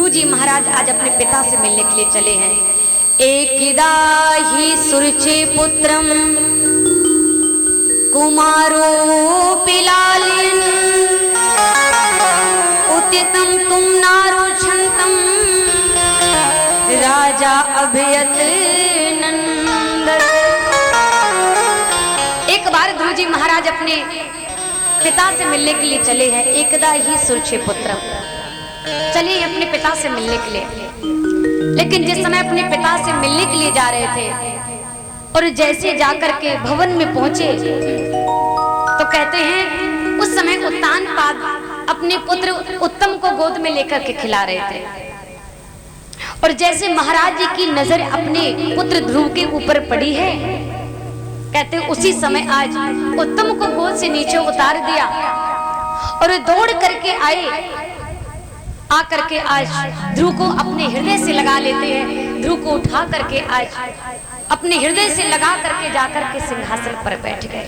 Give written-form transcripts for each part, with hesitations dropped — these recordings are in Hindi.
ध्रुव जी महाराज आज अपने पिता से मिलने के लिए चले हैं। एकदा ही सुरचे पुत्रम कुमारो पिलालिन उतितम तुम नारो छंतम राजा अभयत नंद। एक बार ध्रुव जी महाराज अपने पिता से मिलने के लिए चले हैं। एकदा ही सुरचे पुत्रम, चले अपने पिता से मिलने के लिए। लेकिन जिस समय अपने पिता से मिलने के लिए जा रहे थे और जैसे जाकर के भवन में पहुंचे तो कहते हैं उस समय उत्तानपाद अपने पुत्र उत्तम को गोद में लेकर के खिला रहे थे। और जैसे महाराज जी की नजर अपने पुत्र ध्रुव के ऊपर पड़ी है, कहते उसी समय आज उत्तम को गोद से नीचे उतार दिया और दौड़ करके आए। आकर के आज ध्रुव को अपने हृदय से लगा लेते हैं। ध्रुव को उठा करके आज अपने हृदय से लगा करके जाकर के सिंहासन पर बैठ गए।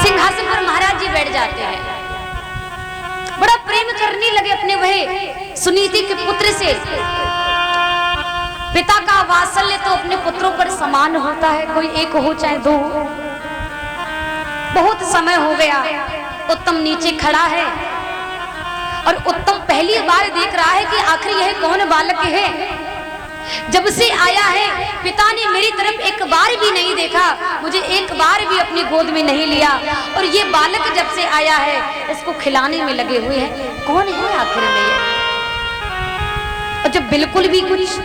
सिंहासन पर महाराज जी बैठ जाते हैं, बड़ा प्रेम करने लगे अपने वही सुनीति के पुत्र से। पिता का वात्सल्य तो अपने पुत्रों पर समान होता है, कोई एक हो चाहे दो। बहुत समय हो गया, उत्तम नीचे खड़ा है और उत्तम पहली बार देख रहा है कि आखिर यह कौन बालक है। जब से आया है पिता ने मेरी तरफ एक बार भी नहीं देखा, मुझे एक बार भी अपनी गोद में नहीं लिया। और ये बालक जब से आया है इसको खिलाने में लगे हुए हैं, कौन है आखिर में ये। और जब बिल्कुल भी कुछ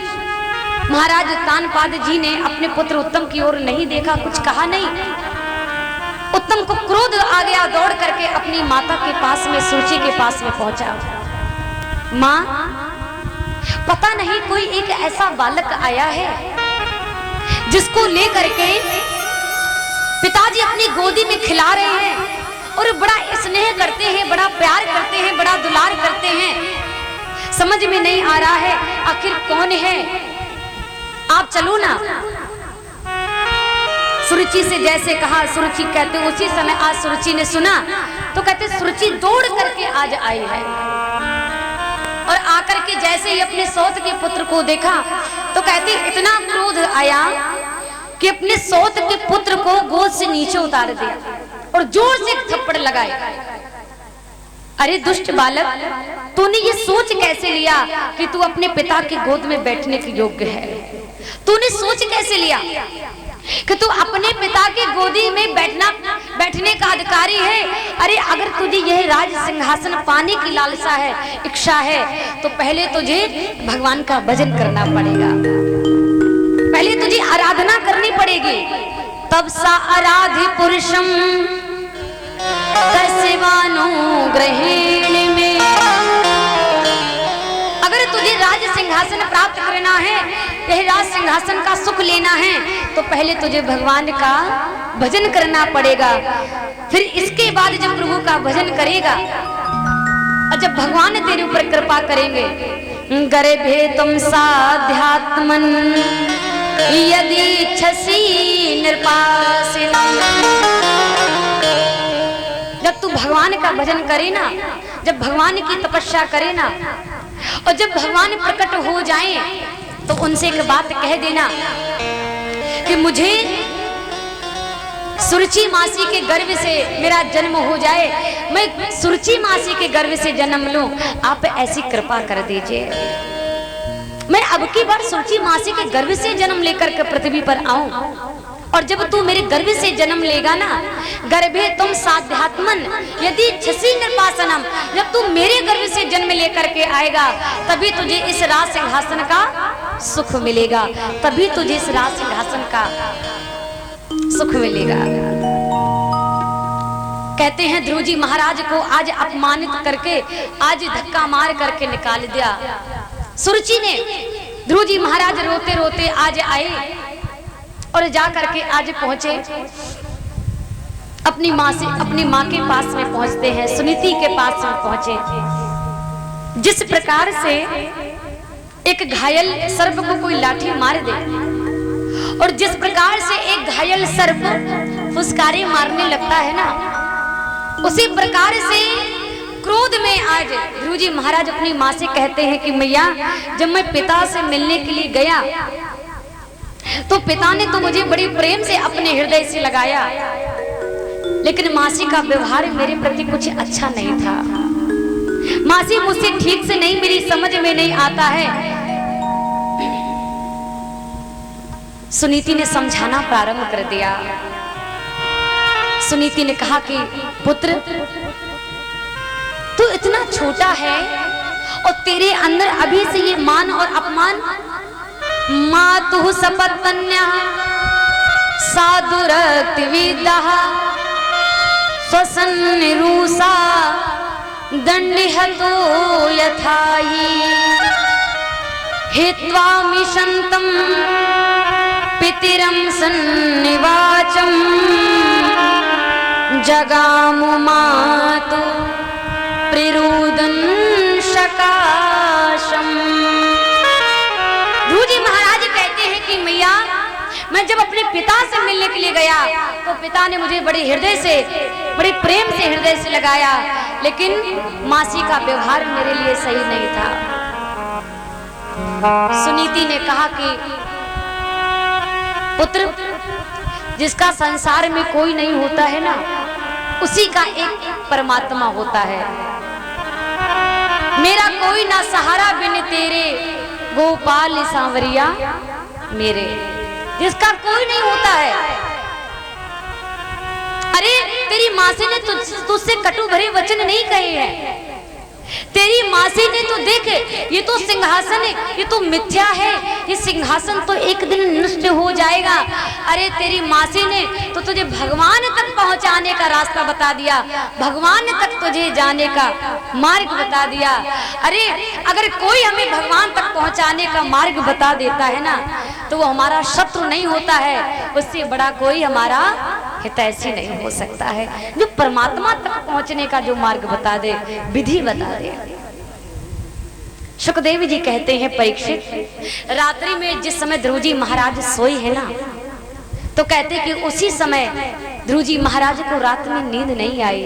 महाराज उत्तानपाद जी ने अपने पुत्र उत्तम की ओर नहीं देखा, कुछ कहा नहीं, उत्तम को क्रोध आ गया। दौड़ करके अपनी माता के पास में सुरुचि के पास में पहुंचा। माँ, पता नहीं कोई एक ऐसा बालक आया है जिसको लेकर के पिताजी अपनी गोदी में खिला रहे हैं और बड़ा स्नेह करते हैं, बड़ा प्यार करते हैं, बड़ा दुलार करते हैं। समझ में नहीं आ रहा है आखिर कौन है, आप चलो ना। सुरुचि से जैसे कहा, सुरुचि कहते उसी समय आज सुरुचि ने सुना तो कहते सुरुचि दौड़ करके आज आई है। और आकर के जैसे ही अपने सौत के पुत्र को देखा तो कहते इतना क्रोध आया कि अपने सौत के पुत्र को गोद से नीचे उतार दिया और जोर से एक थप्पड़ लगाए। अरे दुष्ट बालक, तूने ये सोच कैसे लिया कि तू अपने पिता की गोद में बैठने के योग्य है? तूने सोच कैसे लिया कि तू अपने पिता की गोदी में बैठने का अधिकारी है? अरे अगर तुझे यह राज सिंहासन पाने की लालसा है, इच्छा है, तो पहले तुझे भगवान का भजन करना पड़ेगा, पहले तुझे आराधना करनी पड़ेगी। तब सा आराध्य पुरुषम ग्रहण में, अगर तुझे राज सिंहासन प्राप्त करना है, यह राज सिंहासन का सुख लेना है, तो पहले तुझे भगवान का भजन करना पड़ेगा। फिर इसके बाद जब प्रभु का भजन करेगा और जब भगवान तेरे ऊपर कृपा करेंगे, गर्भे तुम साध्यात्मन यदि छसी नृपासिनम, जब तू भगवान का भजन करे ना, जब भगवान की तपस्या करे ना, और जब भगवान प्रकट हो जाएं तो उनसे एक बात कह देना कि मुझे सुरुचि मासी के गर्भ से मेरा जन्म हो जाए, मैं सुरुचि मासी के गर्भ से जन्म लूं, आप ऐसी कृपा कर दीजिए। मैं अब की बार सुरुचि मासी के गर्भ से जन्म लेकर के पृथ्वी पर आऊं, और जब तू मेरे गर्भ से जन्म लेगा ना, गर्भे तुम साध्यात्मन यदि छसी नृपासनम, जब तू मेरे गर्भ से जन्म लेकर के आएगा तभी तुझे इस राज सिंहासन का सुख मिलेगा, तभी तुझे इस राज सिंहासन का सुख मिलेगा। कहते हैं ध्रुव जी महाराज को आज अपमानित करके, आज धक्का मार करके निकाल दिया सुरुचि ने। ध्रुव जी महाराज रोते रोते आज आए और जा करके आज पहुंचे अपनी माँ से, अपनी माँ के पास में पहुंचते हैं, सुनीति के पास में पहुंचे। जिस प्रकार से एक घायल सर्प को कोई लाठी मार दे और जिस प्रकार से एक घायल सर्प फुसकारे मारने लगता है ना, उसी प्रकार से क्रोध में आज ध्रुव जी महाराज अपनी माँ से कहते हैं कि मैया, जब मैं पिता से मिलने के लिए गया तो पिता ने तो मुझे बड़ी प्रेम से अपने हृदय से लगाया, लेकिन मासी का व्यवहार मेरे प्रति कुछ अच्छा नहीं था। मासी मुझसे ठीक से नहीं, मेरी समझ में नहीं आता है। सुनीति ने समझाना प्रारंभ कर दिया। सुनीति ने कहा कि पुत्र, तू इतना छोटा है और तेरे अंदर अभी से ये मान और अपमान। मातु सपत्न्या साधुरक्ति विदः स्वसन्निरूसा दंडिहतो यथाहि हित्वा मिशन्तं पितिरं सन्निवाचं जगामु मातु प्रिरुदन शकाशम। ध्रुव जी महाराज कहते हैं कि मैया, मैं जब अपने पिता से मिलने के लिए गया तो पिता ने मुझे बड़े हृदय से, बड़े प्रेम से हृदय से लगाया, लेकिन मासी का व्यवहार मेरे लिए सही नहीं था। सुनीति ने कहा कि पुत्र, जिसका संसार में कोई नहीं होता है ना, उसी का एक परमात्मा होता है। मेरा कोई ना सहारा बिन तेरे गोपाल सांवरिया मेरे, जिसका कोई नहीं होता है। अरे तेरी मासी ने तुझसे कटु भरे वचन नहीं कहे हैं। तेरी मासी ने तो देख, ये तो सिंहासन है, ये तो मिथ्या है, ये सिंहासन तो एक दिन नष्ट हो जाएगा। अरे तेरी मासी ने तो तुझे भगवान तक पहुंचाने का रास्ता बता दिया, भगवान तक तुझे जाने का मार्ग बता दिया। अरे अगर कोई हमें भगवान तक पहुंचाने का मार्ग बता देता है ना, तो वो हमारा शत्रु नहीं होता है, उससे बड़ा कोई हमारा हितैषी नहीं हो सकता है। जो परमात्मा तक पहुंचने का जो मार्ग बता दे, विधि बता दे। सुखदेव जी कहते हैं, परीक्षित, रात्रि में जिस समय ध्रुव जी महाराज सोए है ना, तो कहते कि उसी समय ध्रुव जी महाराज को रात में नींद नहीं आई।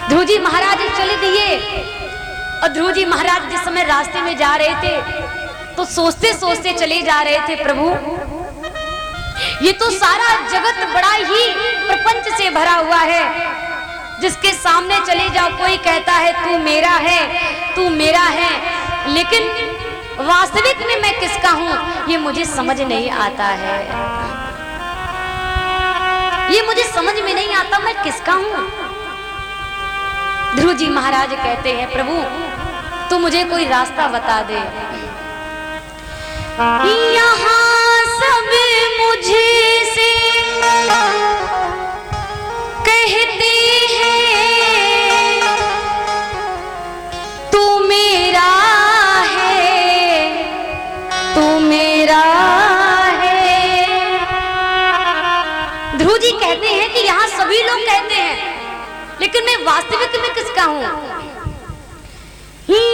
ध्रुव जी महाराज चले दिए और ध्रुव जी महाराज जिस समय रास्ते में जा रहे थे तो सोचते सोचते चले जा रहे थे, प्रभु ये तो सारा जगत बड़ा ही प्रपंच से भरा हुआ है, जिसके सामने चले जाओ कोई कहता है तू मेरा है, तू मेरा है, लेकिन वास्तविक में मैं किसका हूं ये मुझे समझ नहीं आता है। ये मुझे समझ में नहीं आता मैं किसका हूं। ध्रुव जी महाराज कहते हैं, प्रभु तू मुझे कोई रास्ता बता दे। यहाँ सब मुझे से कहते हैं तू मेरा है, तू मेरा है। ध्रुव जी कहते हैं कि यहाँ सभी लोग कहते हैं, लेकिन मैं वास्तविक में किसका हूं।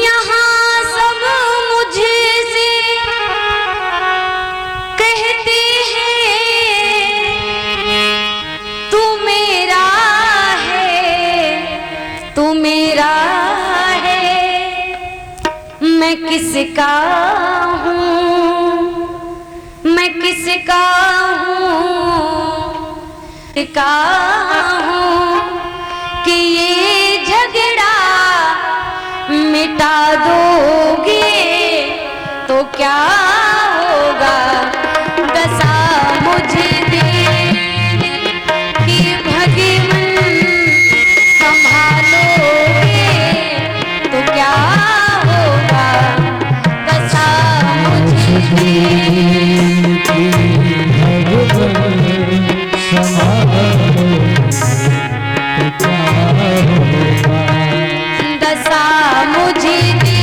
यहाँ सब मुझे से कहते हैं तू मेरा है, तू मेरा है। मैं किसका हूँ, मैं किसका हूँ, किसका हूँ कि ये झगड़ा मिटा दोगे तो क्या होगा। दशा मुझे दे कि भगवान संभालोगे तो क्या होगा। दशा मुझे दे कि भगवान संभालोगे तो क्या होगा। दशा मुझे दे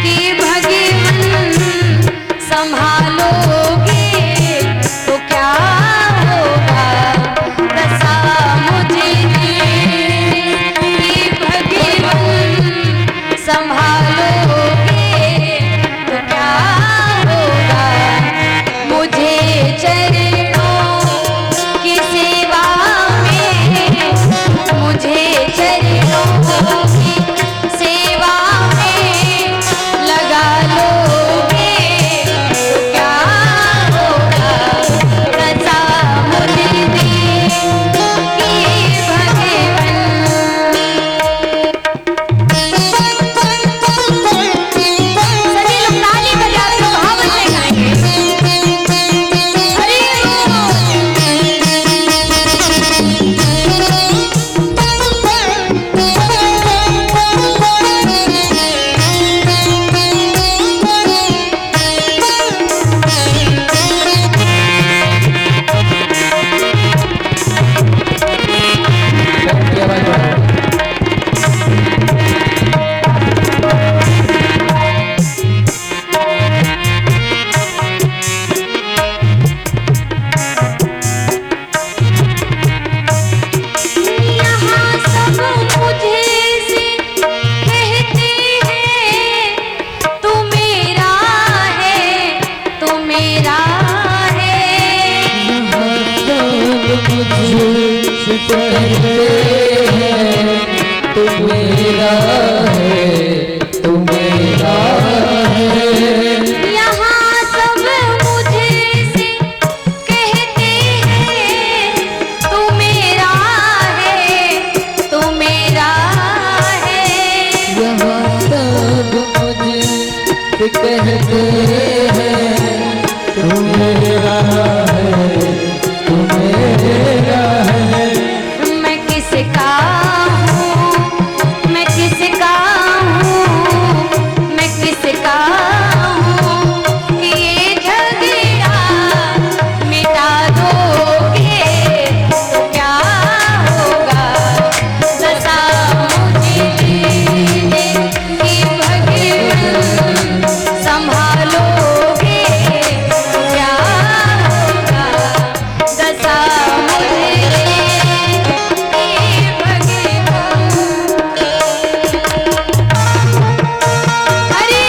कि भगवान संभाल मुझसे कहते हैं तू मेरा है, तू मेरा है। यहाँ सब मुझसे कहते हैं तू मेरा है, तू मेरा है। यहाँ सब मुझसे कहते हैं तू मेरा है, तू मेरा है। मैं किसका हूँ, मैं किसका हूँ, मैं किसका हूँ कि ये झगड़ा मिटा दोगे तो क्या होगा। दशा मुझे दीजिए कि भगवान संभालोगे तो क्या होगा। दशा मुझे कि भगवान। हरे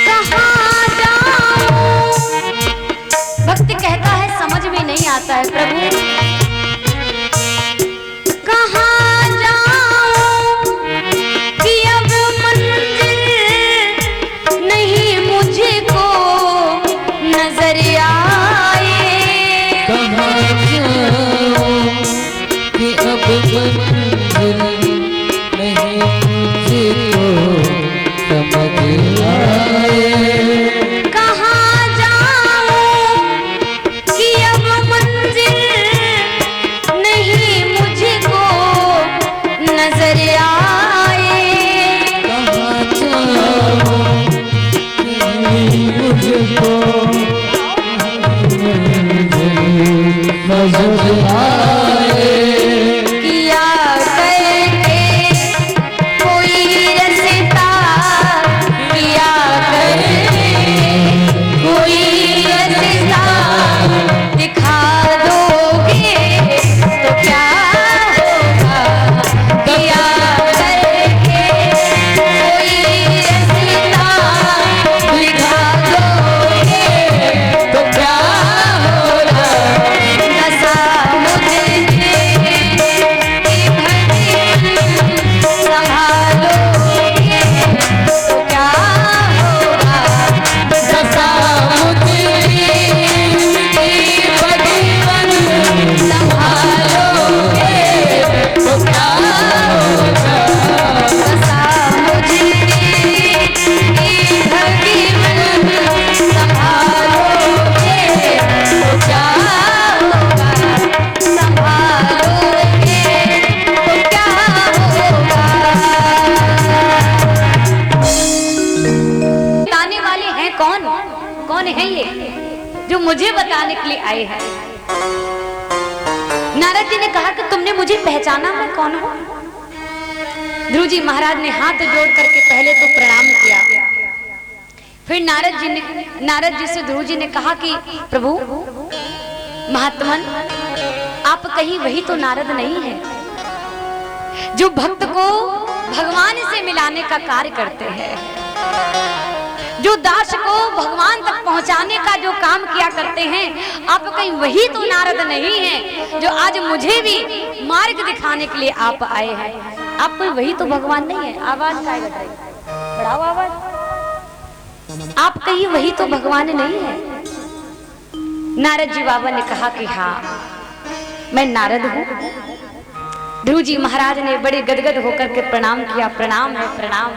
कहाँ जाऊं, भक्त कहता है समझ में नहीं आता है प्रभु। कहाँ जाऊं कि अब मंजिल नहीं मुझको नजर आए। कहाँ जाऊं कि अब मंजिल नहीं मुझको समझ आए। कहाँ जाऊं कि अब मंजिल नहीं मुझको नजर आए। कहाँ जाऊं कि मुझको नजर आए। किया करके कोई रस्ता, किया करके कोई रस्ता दिखा दोगे तो क्या होगा। किया करके कोई रस्ता दिखा दोगे तो क्या होगा। दशा मुझे कि भगवान संभालोगे तो क्या होगा। दशा मुझे कि भगवान संभालोगे तो क्या होगा। दशा मुझे कि भगवान संभालोगे तो क्या होगा। संभालोगे तो क्या होगा। बताने वाले हैं कौन, कौन है ये जो मुझे बताने के लिए आए हैं। नारद जी ने कहा कि तुमने मुझे पहचाना मैं कौन हूं। ध्रुव जी महाराज ने हाथ जोड़ करके पहले तो प्रणाम किया, फिर नारद जी से ध्रुव जी ने कहा कि प्रभु महात्मन आप कहीं वही तो नारद नहीं है जो भक्त को भगवान से मिलाने का कार्य करते हैं, जो दास को भगवान तक पहुंचाने का जो काम किया करते हैं। आप कहीं वही तो नारद नहीं है जो आज मुझे भी मार्ग दिखाने के लिए आप आए हैं। आप कोई वही तो भगवान नहीं है। आवाज का बढ़ाओ आवाज। आप कहीं वही तो भगवान नहीं है। नारद जी बाबा ने कहा कि हाँ मैं नारद हूँ। ध्रुव जी महाराज ने बड़े गदगद होकर के प्रणाम किया। प्रणाम है प्रणाम।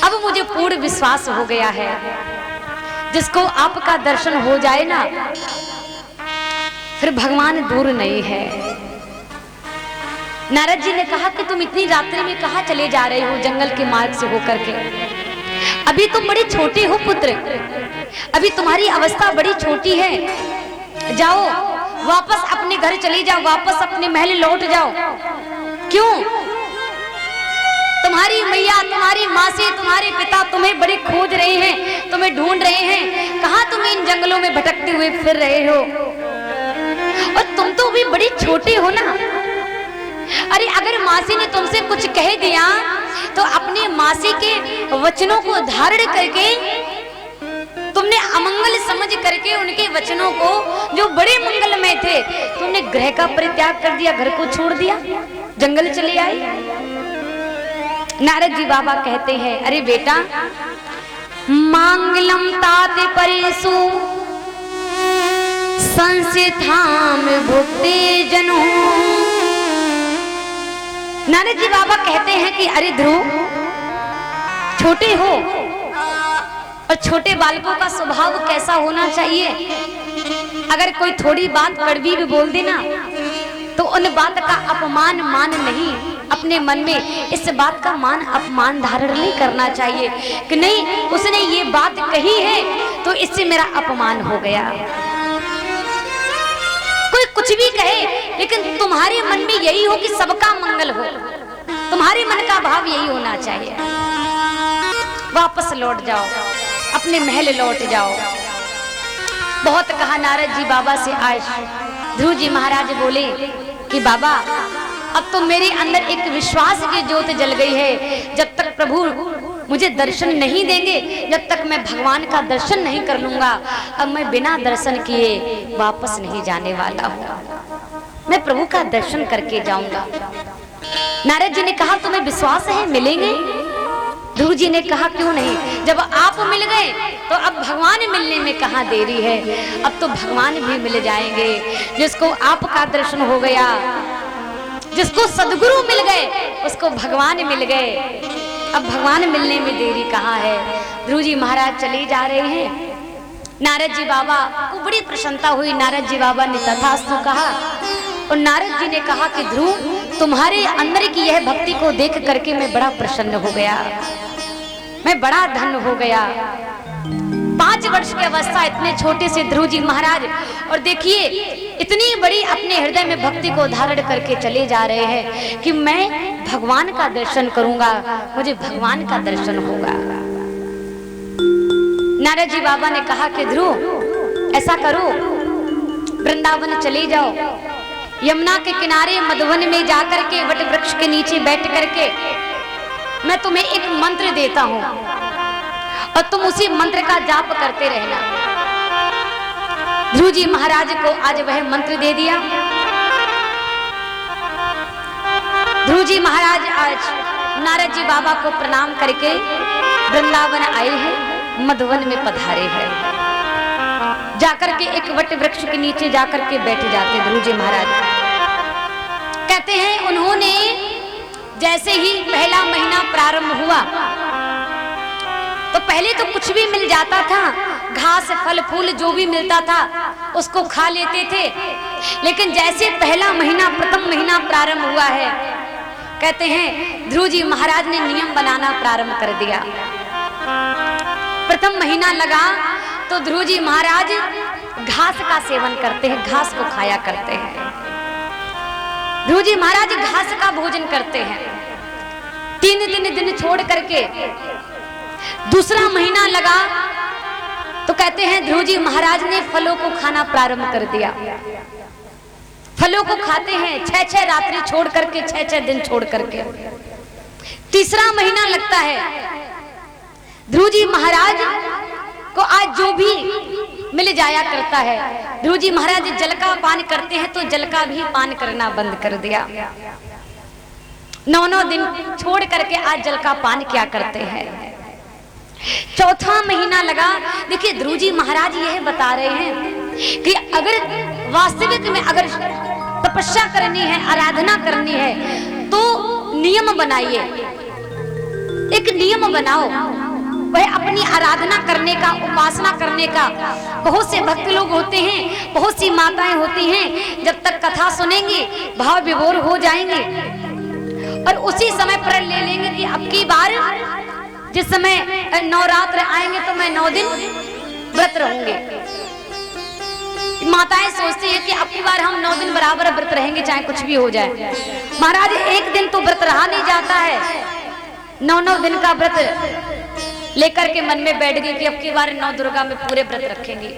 अब मुझे पूर्ण विश्वास हो गया है जिसको आपका दर्शन हो जाए ना फिर भगवान दूर नहीं है। नारद जी ने कहा कि तुम इतनी रात्रि में कहाँ चले जा रहे हो जंगल के मार्ग से होकर के? अभी तुम बड़े छोटे हो पुत्र, अभी तुम्हारी अवस्था बड़ी छोटी है। जाओ वापस अपने घर चले जाओ, वापस अपने महल लौट जाओ। क्यों? तुम्हारी मैया, तुम्हारी मासी, तुम्हारे पिता तुम्हें बड़े खोज रहे हैं, तुम्हें ढूंढ रहे हैं। कहाँ तुम इन जंगलों में भटकते हुए फिर रहे हो? और तुम तो भी बड़ी छोटे हो ना। अरे अगर मासी ने तुमसे कुछ कह दिया तो अपनी मासी के वचनों को धारण करके, तुमने अमंगल समझ करके उनके वचनों को जो बड़े मंगलमय थे, तुमने गृह का परित्याग कर दिया, घर को छोड़ दिया, जंगल चले आए। नारद जी बाबा कहते हैं, अरे बेटा, मांगलम तात परेसु संसिधाम भुक्ते जनो। नारद जी बाबा कहते हैं कि अरे ध्रुव, छोटे हो और छोटे बालकों का स्वभाव कैसा होना चाहिए? अगर कोई थोड़ी बात कड़वी भी बोल देना तो उन बात का अपमान मान नहीं, अपने मन में इस बात का मान अपमान धारण नहीं करना चाहिए कि नहीं उसने ये बात कही है तो इससे मेरा अपमान हो गया। कोई कुछ भी कहे, लेकिन तुम्हारे मन में यही हो कि सबका मंगल हो, तुम्हारे मन का भाव यही होना चाहिए। वापस लौट जाओ, अपने महल लौट जाओ। बहुत कहा नारद जी बाबा से। आज ध्रुव जी महाराज बोले कि बाबा, अब तो मेरे अंदर एक विश्वास की ज्योत जल गई है। जब तक प्रभु मुझे दर्शन नहीं देंगे, जब तक मैं भगवान का दर्शन नहीं कर लूंगा, अब मैं बिना दर्शन किए वापस नहीं जाने वाला हूँ। मैं प्रभु का दर्शन करके जाऊंगा। नारद जी ने कहा, तुम्हें विश्वास है मिलेंगे? ध्रुव जी ने कहा, क्यों नहीं, जब आप मिल गए तो अब भगवान मिलने में कहाँ देरी है। अब तो भगवान भी मिल जाएंगे। जिसको आपका दर्शन हो गया, जिसको सदगुरु मिल गए, उसको भगवान मिल गए। अब भगवान मिलने में देरी कहाँ है। ध्रुव जी महाराज चले जा रहे हैं। नारद जी बाबा को बड़ी प्रसन्नता हुई। नारद जी बाबा ने तथास्तु कहा और नारद जी ने कहा कि ध्रुव, तुम्हारे अंदर की यह भक्ति को देख करके मैं बड़ा प्रसन्न हो गया, मैं बड़ा धन्य हो गया। 5 वर्ष की अवस्था, इतने छोटे से ध्रुव जी महाराज, और देखिए इतनी बड़ी अपने हृदय में भक्ति को धारण करके चले जा रहे हैं कि मैं भगवान का दर्शन करूंगा, मुझे भगवान का दर्शन होगा। नारद जी बाबा ने कहा कि ध्रुव, ऐसा करो, वृंदावन चले जाओ, यमुना के किनारे मधुवन में जाकर के वट वृक्ष के नीचे बैठ करके मैं तुम्हें एक मंत्र देता हूं और तुम उसी मंत्र का जाप करते रहना। ध्रुव जी महाराज को आज वह मंत्र दे दिया। ध्रुव जी महाराज आज नारद जी बाबा को प्रणाम करके वृंदावन आए हैं, मधुवन में पधारे हैं। जाकर के एक वट वृक्ष के नीचे जाकर के बैठ जाते ध्रुव जी महाराज। कहते हैं उन्होंने जैसे ही पहला महीना प्रारंभ हुआ तो पहले तो कुछ भी मिल जाता था, घास फल फूल जो भी मिलता था उसको खा लेते थे। लेकिन जैसे पहला महीना, प्रथम महीना प्रारंभ हुआ है, कहते हैं ध्रुव जी महाराज ने नियम बनाना प्रारंभ कर दिया। प्रथम महीना लगा तो ध्रुव जी महाराज घास का सेवन करते हैं, घास को खाया करते हैं। ध्रुव जी महाराज घास का भोजन करते हैं। 3 दिन छोड़ करके दूसरा महीना लगा तो कहते हैं ध्रुव जी महाराज ने फलों को खाना प्रारंभ कर दिया। फलों को खाते हैं 6 रात्रि छोड़ करके, 6 दिन छोड़ करके। तीसरा महीना लगता है, ध्रुव जी महाराज को आज जो भी मिल जाया करता है, ध्रुव जी महाराज जल का पान करते हैं तो जल का भी पान करना बंद कर दिया। 9 दिन छोड़ करके आज जल का पान क्या करते हैं। चौथा महीना लगा। देखिए ध्रुव जी महाराज यह बता रहे हैं कि अगर वास्तविक में अगर तपस्या करनी है, आराधना करनी है तो नियम बनाइए, एक नियम बनाओ। वह अपनी आराधना करने का, उपासना करने का, बहुत से भक्त लोग होते हैं, बहुत सी माताएं होती हैं, जब तक कथा सुनेंगे भाव विभोर हो जाएंगे और उसी समय प्रण ले लेंगे कि अब की बार जिस समय नवरात्र आएंगे तो मैं 9 दिन व्रत रहूंगे। माताएं सोचती है कि अब की बार हम 9 दिन बराबर व्रत रहेंगे, चाहे कुछ भी हो जाए। महाराज एक दिन तो व्रत रहा नहीं जाता है, 9 दिन का व्रत लेकर के मन में बैठ गई कि अब की बार 9 दुर्गा में पूरे व्रत रखेंगे।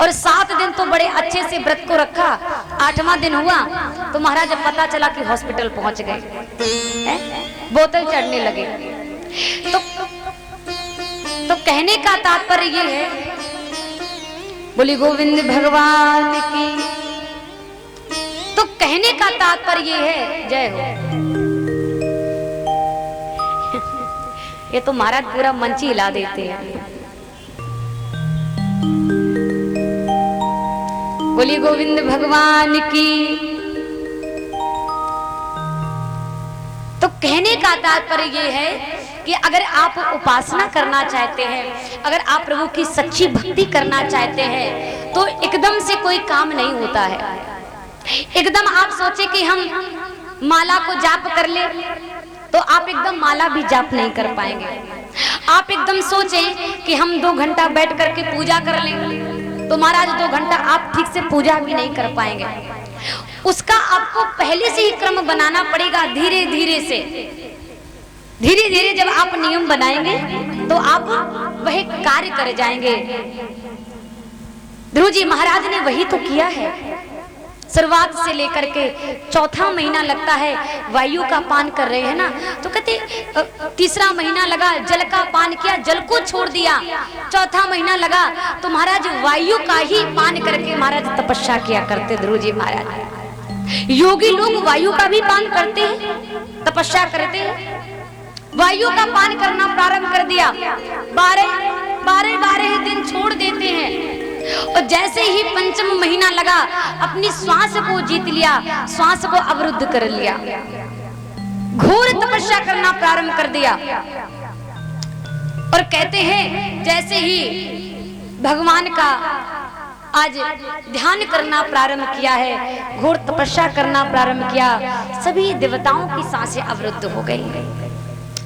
और 7 दिन तो बड़े अच्छे से व्रत को रखा, 8वां दिन हुआ तो महाराज जब पता चला कि हॉस्पिटल पहुंच गए, बोतल चढ़ने लगे। तो कहने का तात्पर्य ये है, बोली गोविंद भगवान की, तो कहने का तात्पर्य ये है, जय हो। ये तो महाराज पूरा मंच ही हिला देते हैं। बोली गोविंद भगवान की। तो कहने का तात्पर्य ये है कि अगर आप उपासना करना चाहते हैं, अगर आप प्रभु की सच्ची भक्ति करना चाहते हैं, तो एकदम से कोई काम नहीं होता है। एकदम आप सोचे कि हम माला को जाप कर ले, तो आप एकदम माला भी जाप नहीं कर पाएंगे। आप एकदम सोचें कि हम 2 घंटा बैठ करके पूजा कर लें, तो महाराज 2 घंटा आप ठीक से पूजा भी नहीं कर पाएंगे। उसका आपको पहले से ही क्रम बनाना पड़ेगा, धीरे धीरे से। धीरे धीरे जब आप नियम बनाएंगे तो आप वह कार्य कर जाएंगे। ध्रुव जी महाराज ने वही तो किया है। शुरुआत से लेकर के 4था महीना लगता है, वायु का पान कर रहे हैं ना, तो कहते 3रा महीना लगा, जल का पान किया, जल को छोड़ दिया। 4था महीना लगा तो महाराज वायु का ही पान करके महाराज तपस्या किया करते। ध्रुव जी महाराज, योगी लोग वायु का भी पान करते हैं, तपस्या करते हैं। वायु का पान करना प्रारंभ कर दिया, 12 दिन छोड़ देते हैं। और जैसे ही 5वां महीना लगा, अपनी श्वास को जीत लिया, श्वास को अवरुद्ध कर लिया, घोर तपस्या करना प्रारंभ कर दिया। और कहते हैं जैसे ही भगवान का आज ध्यान करना प्रारंभ किया है, घोर तपस्या करना प्रारंभ किया, सभी देवताओं की सांसें अवरुद्ध हो गई।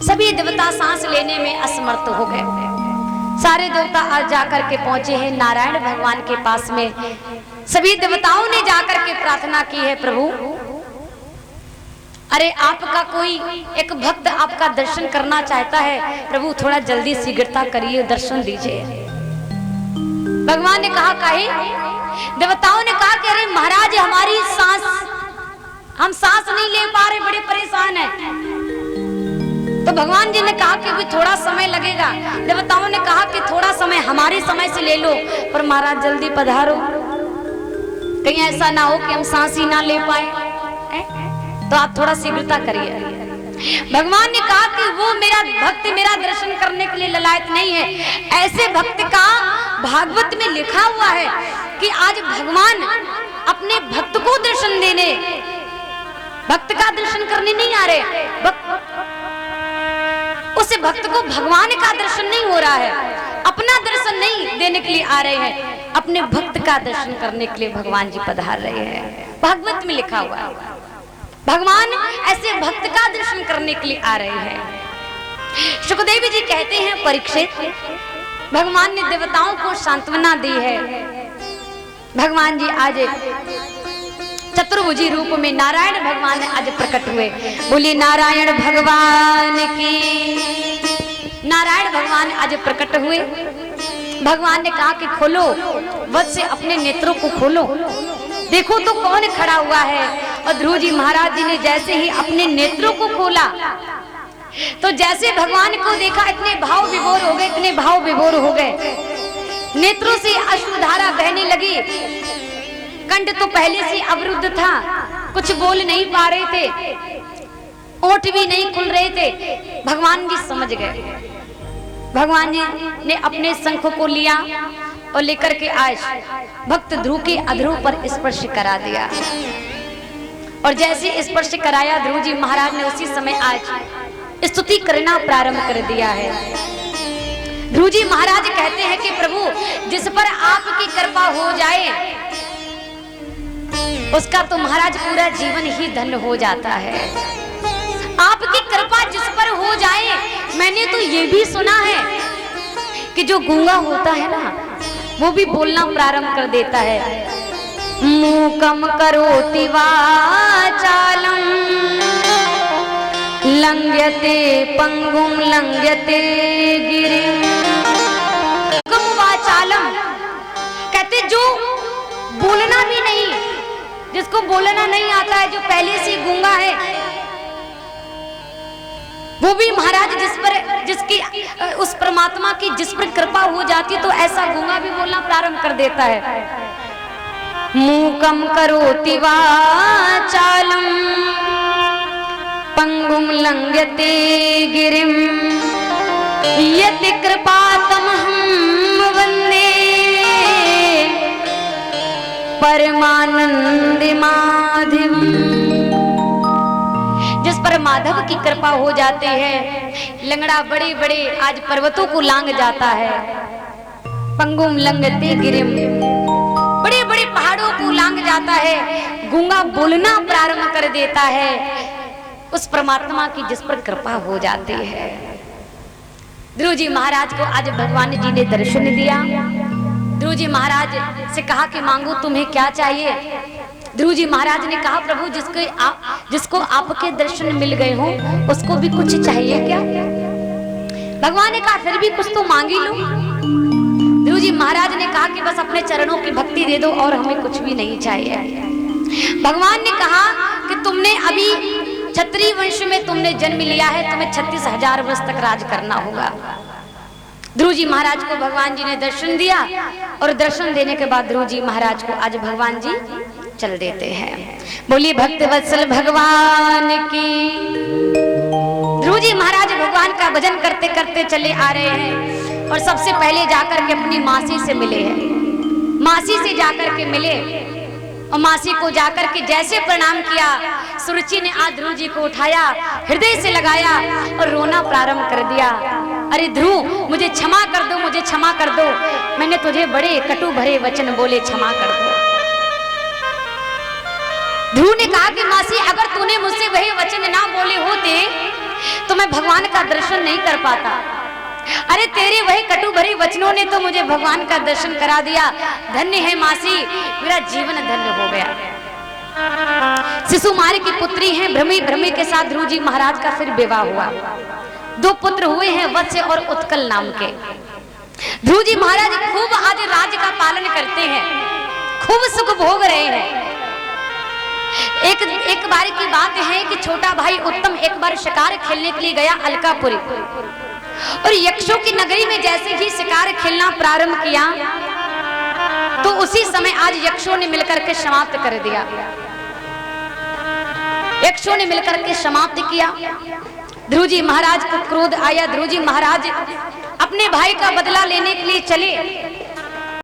सभी देवता सांस लेने में असमर्थ हो गए। सारे देवता आज जाकर के पहुंचे हैं नारायण भगवान के पास में। सभी देवताओं ने जाकर के प्रार्थना की है, प्रभु अरे आपका कोई एक भक्त आपका दर्शन करना चाहता है, प्रभु थोड़ा जल्दी शीघ्रता करिए, दर्शन दीजिए। भगवान ने कहा काहे? देवताओं ने कहा कि अरे महाराज हमारी सांस, हम सांस नहीं ले पा रहे, बड़े परेशान हैं। तो भगवान जी ने कहा कि भी थोड़ा समय लगेगा। देवताओं ने कहा कि थोड़ा समय हमारे समय से ले लो, पर महाराज जल्दी पधारो, कहीं ऐसा ना हो कि हम सांस ही ना ले पाए, तो आप थोड़ा शीघ्रता करिए। भगवान ने कहा कि वो मेरा भक्त मेरा दर्शन करने के लिए ललायत नहीं है। ऐसे भक्त का भागवत में लिखा हुआ है कि आज भगवान अपने भक्त को दर्शन देने, भक्त का दर्शन करने नहीं आ रहे, उस भक्त को भगवान का दर्शन नहीं हो रहा है, अपना दर्शन नहीं देने के लिए आ रहे हैं, अपने भक्त का दर्शन करने के लिए भगवान जी पधार रहे हैं। भागवत में लिखा हुआ है भगवान ऐसे भक्त का दर्शन करने के लिए आ रहे हैं। सुखदेव जी कहते हैं परीक्षित, भगवान ने देवताओं को सांत्वना दी है। भगवान जी आज चतुर्भुजी रूप में नारायण भगवान आज प्रकट हुए। बोलिए नारायण भगवान की। नारायण भगवान आज प्रकट हुए। भगवान ने कहा कि खोलो, वत्स से अपने नेत्रों को खोलो, देखो तो कौन खड़ा हुआ है। और ध्रुव जी महाराज जी ने जैसे ही अपने नेत्रों को खोला, तो जैसे भगवान को देखा इतने भाव विभोर हो गए, इतने भाव विभोर हो गए, नेत्रों से अश्रुधारा बहने लगी। कंठ तो पहले से अवरुद्ध था, कुछ बोल नहीं पा रहे थे, ओठ भी नहीं खुल रहे थे। भगवान जी समझ गए। भगवान जी ने अपने शंख को लिया और लेकर के आज भक्त ध्रुव के अधरों पर स्पर्श करा दिया। और जैसे स्पर्श कराया ध्रुव जी महाराज ने उसी समय आज स्तुति करना प्रारंभ कर दिया है। ध्रुव जी महाराज कहते हैं कि प्रभु जिस पर आपकी कृपा हो जाए उसका तो महाराज पूरा जीवन ही धन्य हो जाता है। आपकी कृपा जिस पर हो जाए, मैंने तो ये भी सुना है कि जो गूंगा होता है ना वो भी बोलना प्रारंभ कर देता है। मूकम करोति वाचालम लंघ्यते पंगुम लंघ्यते गिरिम। मूकम वाचालम कहते जो बोलना भी नहीं, जिसको बोलना नहीं आता है, जो पहले से गूंगा है, वो भी महाराज जिसकी उस परमात्मा की जिस पर कृपा हो जाती तो ऐसा गूंगा भी बोलना प्रारंभ कर देता है। मूकम करोति वाचालम पंगुम लंघ्यते गिरिम यति कृपातमहं वन्दे परमानंद माधव। जिस पर माधव की कृपा हो जाते हैं, लंगड़ा बड़े बड़े आज पर्वतों को लांग जाता है। पंगुम लंघते गिरिम, बड़े बड़े पहाड़ों को लांग जाता है। गूंगा बोलना प्रारंभ कर देता है उस परमात्मा की जिस पर कृपा हो जाती है। ध्रुव जी महाराज को आज भगवान जी ने दर्शन दिया। ध्रुव जी महाराज से कहा कि मांगो तुम्हें क्या चाहिए। ध्रुव जी महाराज ने कहा प्रभु जिसको आपके दर्शन मिल गए हो उसको भी कुछ चाहिए क्या। भगवान ने कहा फिर भी कुछ तो मांगी लो। ध्रुव जी महाराज ने कहा कि बस अपने चरणों की भक्ति दे दो और हमें कुछ भी नहीं चाहिए। भगवान ने कहा कि तुमने अभी क्षत्रिय वंश में तुमने जन्म लिया है, तुम्हें 36,000 वर्ष तक राज करना होगा। ध्रुव जी महाराज को भगवान जी ने दर्शन दिया और दर्शन देने के बाद ध्रुव जी महाराज को आज भगवान जी चल देते हैं। बोलिए भक्त वत्सल भगवान की। ध्रुव जी महाराज भगवान का भजन करते करते चले आ रहे हैं और सबसे पहले जाकर के अपनी मासी से मिले हैं। मासी से जाकर के मिले और मासी को जाकर के जैसे प्रणाम किया, सुरुचि ने आज ध्रुव जी को उठाया, हृदय से लगाया और रोना प्रारंभ कर दिया। अरे ध्रुव मुझे क्षमा कर दो, मुझे क्षमा कर दो, मैंने तुझे बड़े कटु भरे वचन बोले, क्षमा कर दो। ध्रुव ने कहा कि मासी अगर तूने मुझसे वही वचन ना बोले होते तो मैं भगवान का दर्शन नहीं कर पाता। अरे तेरे वही कटु भरे वचनों ने तो मुझे भगवान का दर्शन करा दिया। धन्य है मासी, मेरा जीवन धन्य हो गया। शिशुमारी की पुत्री है भ्रमी के साथ ध्रुव जी महाराज का फिर विवाह हुआ। 2 पुत्र हुए हैं, वत्स और उत्कल नाम के। ध्रुव जी महाराज खूब आज राज्य का पालन करते हैं, खूब सुख भोग रहे हैं। एक बार की बात है कि छोटा भाई उत्तम एक बार शिकार खेलने के लिए गया अलकापुरी और यक्षों की नगरी में जैसे ही शिकार खेलना प्रारंभ किया तो उसी समय आज यक्षों ने मिलकर के समाप्त कर दिया। यक्षों ने मिलकर के समाप्त किया। ध्रुव जी महाराज को क्रोध आया। ध्रुव जी महाराज अपने भाई का बदला लेने के लिए चले